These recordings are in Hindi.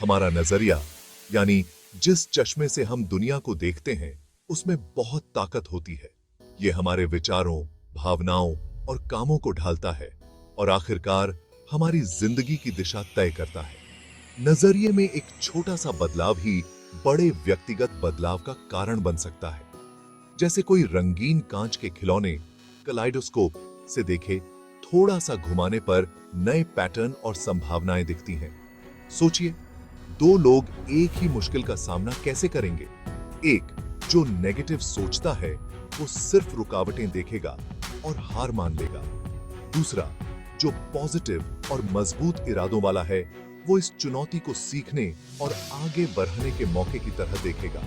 हमारा नजरिया यानी जिस चश्मे से हम दुनिया को देखते हैं उसमें बहुत ताकत होती है। ये हमारे विचारों, भावनाओं और कामों को ढालता है और आखिरकार हमारी जिंदगी की दिशा तय करता है। नजरिए में एक छोटा सा बदलाव ही बड़े व्यक्तिगत बदलाव का कारण बन सकता है। जैसे कोई रंगीन कांच के खिलौने कलाइडोस्कोप से देखे, थोड़ा सा घुमाने पर नए पैटर्न और संभावनाएं दिखती हैं। सोचिए, दो लोग एक ही मुश्किल का सामना कैसे करेंगे। एक जो नेगेटिव सोचता है वो सिर्फ रुकावटें देखेगा और हार मान लेगा। दूसरा जो पॉजिटिव और मजबूत इरादों वाला है वो इस चुनौती को सीखने और आगे बढ़ने के मौके की तरह देखेगा।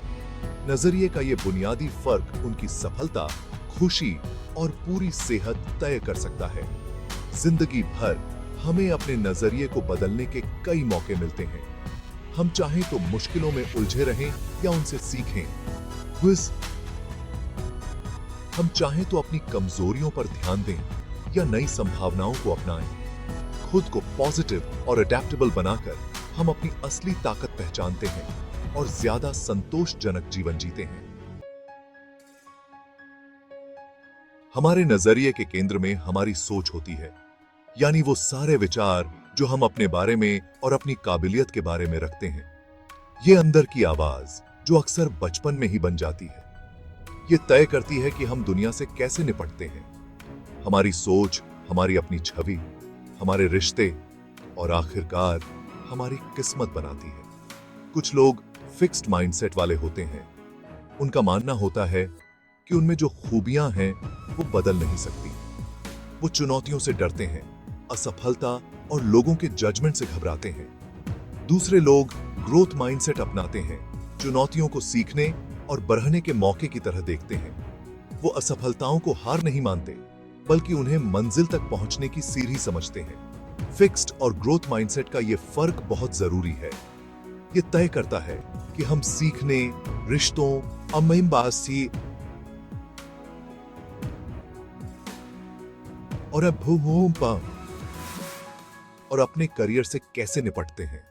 नजरिए का ये बुनियादी फर्क उनकी सफलता, खुशी और पूरी सेहत तय कर सकता है। जिंदगी भर हमें अपने नजरिए को बदलने के कई मौके मिलते हैं। हम चाहें तो मुश्किलों में उलझे रहें या उनसे सीखें। हम चाहें तो अपनी कमजोरियों पर ध्यान दें या नई संभावनाओं को अपनाएं। खुद को पॉजिटिव और अडेप्टेबल बनाकर हम अपनी असली ताकत पहचानते हैं और ज्यादा संतोषजनक जीवन जीते हैं। हमारे नजरिए के केंद्र में हमारी सोच होती है, यानी वो सारे विचार जो हम अपने बारे में और अपनी काबिलियत के बारे में रखते हैं। ये अंदर की आवाज जो अक्सर बचपन में ही बन जाती है। ये तय करती है कि हम दुनिया से कैसे निपटते हैं। हमारी सोच हमारी अपनी छवि, हमारे रिश्ते और आखिरकार हमारी किस्मत बनाती है। कुछ लोग फिक्स्ड माइंडसेट वाले होते हैं। उनका मानना होता है कि उनमें जो खूबियां हैं वो बदल नहीं सकती। वो चुनौतियों से डरते हैं, असफलता और लोगों के जजमेंट से घबराते हैं। दूसरे लोग ग्रोथ माइंडसेट अपनाते हैं, चुनौतियों को सीखने और बढ़ने के मौके की तरह देखते हैं। वो असफलताओं को हार नहीं मानते, बल्कि उन्हें मंजिल तक पहुंचने की सीढ़ी समझते हैं। फिक्स्ड और ग्रोथ माइंडसेट का ये फर्क बहुत जरूरी है। ये तय करता है कि हम सीखने, रिश्तों, अम्मीबासी और अपने करियर से कैसे निपटते हैं।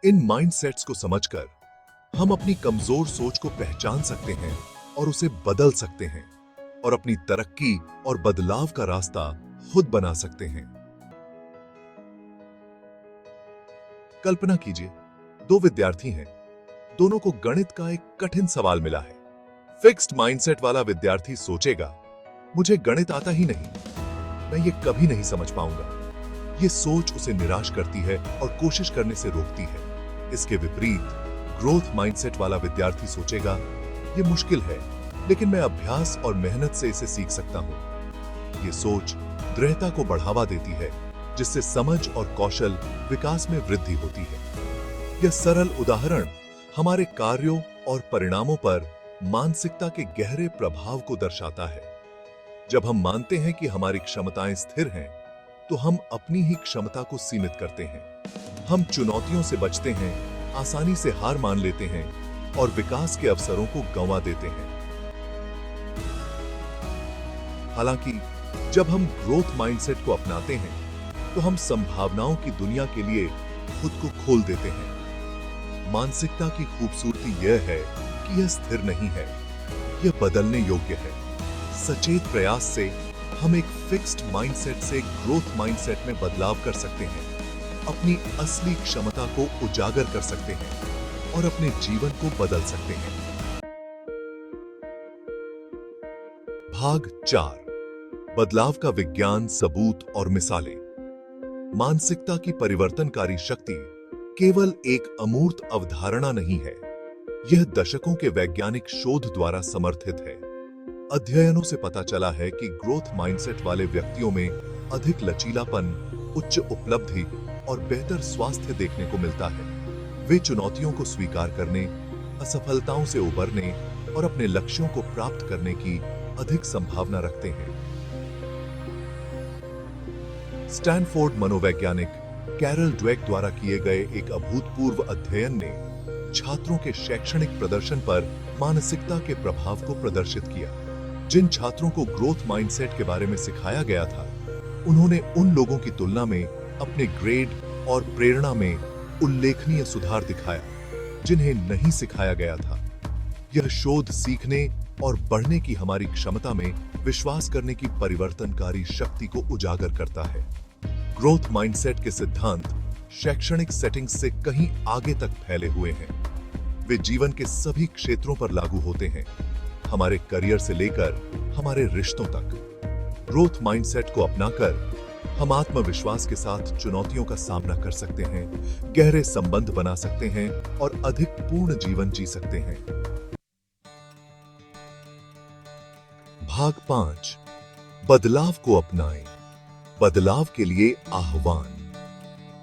इन माइंडसेट्स को समझकर हम अपनी कमजोर सोच को पहचान सकते हैं और उसे बदल सकते हैं और अपनी तरक्की और बदलाव का रास्ता खुद बना सकते हैं। कल्पना कीजिए, दो विद्यार्थी हैं। दोनों को गणित का एक कठिन सवाल मिला है। फिक्स्ड माइंडसेट वाला विद्यार्थी सोचेगा, मुझे गणित आता ही नहीं, मैं ये कभी नहीं समझ पाऊंगा। ये सोच उसे निराश करती है और कोशिश करने से रोकती है। इसके विपरीत ग्रोथ माइंडसेट वाला विद्यार्थी सोचेगा, ये मुश्किल है, लेकिन मैं अभ्यास और मेहनत से इसे सीख सकता हूं। ये सोच दृढ़ता को बढ़ावा देती है, जिससे समझ और कौशल विकास में वृद्धि होती है। यह सरल उदाहरण हमारे कार्यों और परिणामों पर मानसिकता के गहरे प्रभाव को दर्शाता है। जब हम मानते हैं कि हमारी क्षमताएं स्थिर हैं, तो हम अपनी ही क्षमता को सीमित करते हैं। हम चुनौतियों से बचते हैं, आसानी से हार मान लेते हैं और विकास के अवसरों को गंवा देते हैं। हालांकि जब हम ग्रोथ माइंडसेट को अपनाते हैं, तो हम संभावनाओं की दुनिया के लिए खुद को खोल देते हैं। मानसिकता की खूबसूरती यह है कि यह स्थिर नहीं है, यह बदलने योग्य है। सचेत प्रयास से हम एक फिक्स्ड माइंडसेट से ग्रोथ माइंडसेट में बदलाव कर सकते हैं, अपनी असली क्षमता को उजागर कर सकते हैं और अपने जीवन को बदल सकते हैं। भाग 4, बदलाव का विज्ञान, सबूत और मिसालें। मानसिकता की परिवर्तनकारी शक्ति केवल एक अमूर्त अवधारणा नहीं है, यह दशकों के वैज्ञानिक शोध द्वारा समर्थित है। अध्ययनों से पता चला है कि ग्रोथ माइंडसेट वाले व्यक्तियों में अधिक लचीलापन, उच्च उपलब्धि और बेहतर स्वास्थ्य देखने को मिलता है। वे चुनौतियों को स्वीकार करने, असफलताओं से उबरने और अपने लक्ष्यों को प्राप्त करने की अधिक संभावना रखते हैं। स्टैनफोर्ड मनोवैज्ञानिक कैरल ड्वेक द्वारा किए गए एक अभूतपूर्व अध्ययन ने छात्रों के शैक्षणिक प्रदर्शन पर मानसिकता के प्रभाव को प्रदर्शित किया। जिन छात्रों को ग्रोथ माइंडसेट के बारे में सिखाया गया था, उन्होंने उन लोगों की तुलना में अपने ग्रेड और प्रेरणा में उल्लेखनीय सुधार दिखाया जिन्हें नहीं सिखाया गया था। यह शोध सीखने और बढ़ने की हमारी क्षमता में विश्वास करने की परिवर्तनकारी शक्ति को उजागर करता है। ग्रोथ माइंडसेट के सिद्धांत शैक्षणिक सेटिंग्स से कहीं आगे तक फैले हुए हैं। वे जीवन के सभी क्षेत्रों पर लागू होते हैं, हमारे करियर से लेकर हमारे रिश्तों तक। ग्रोथ माइंडसेट को अपनाकर हम आत्मविश्वास के साथ चुनौतियों का सामना कर सकते हैं, गहरे संबंध बना सकते हैं और अधिक पूर्ण जीवन जी सकते हैं। भाग 5, बदलाव को अपनाएं। बदलाव के लिए आह्वान।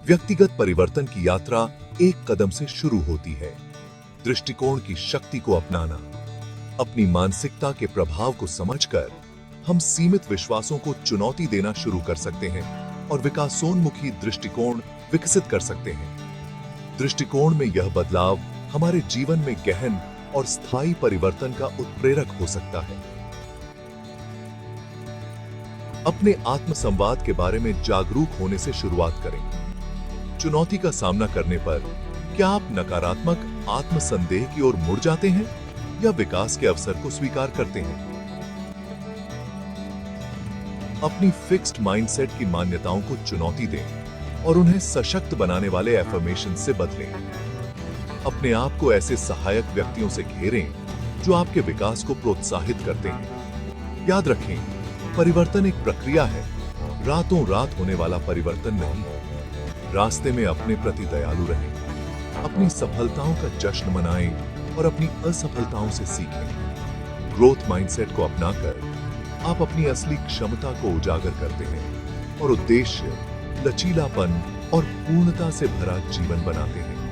व्यक्तिगत परिवर्तन की यात्रा एक कदम से शुरू होती है। दृष्टिकोण की शक्ति को अपनाना। अपनी मानसिकता के प्रभाव को समझकर हम सीमित विश्वासों को चुनौती देना शुरू कर सकते हैं और विकासोन्मुखी दृष्टिकोण विकसित कर सकते हैं। दृष्टिकोण में यह बदलाव हमारे जीवन में गहन और स्थायी परिवर्तन का उत्प्रेरक हो सकता है। अपने आत्मसंवाद के बारे में जागरूक होने से शुरुआत करें। चुनौती का सामना करने पर क्या आप नकारात्मक आत्मसंदेह की ओर मुड़ जाते हैं या विकास के अवसर को स्वीकार करते हैं? अपनी फिक्स्ड माइंडसेट की मान्यताओं को चुनौती दें और उन्हें सशक्त बनाने वाले एफर्मेशन से बदलें। अपने आप को ऐसे सहायक व्यक्तियों से घेरें जो आपके विकास को प्रोत्साहित करते हैं। याद रखें, परिवर्तन एक प्रक्रिया है, रातों रात होने वाला परिवर्तन नहीं। रास्ते में अपने प्रति दयालु रहें, अपनी सफलताओं का जश्न मनाएं और अपनी असफलताओं से सीखें। ग्रोथ माइंडसेट को अपनाकर आप अपनी असली क्षमता को उजागर करते हैं और उद्देश्य, लचीलापन और पूर्णता से भरा जीवन बनाते हैं।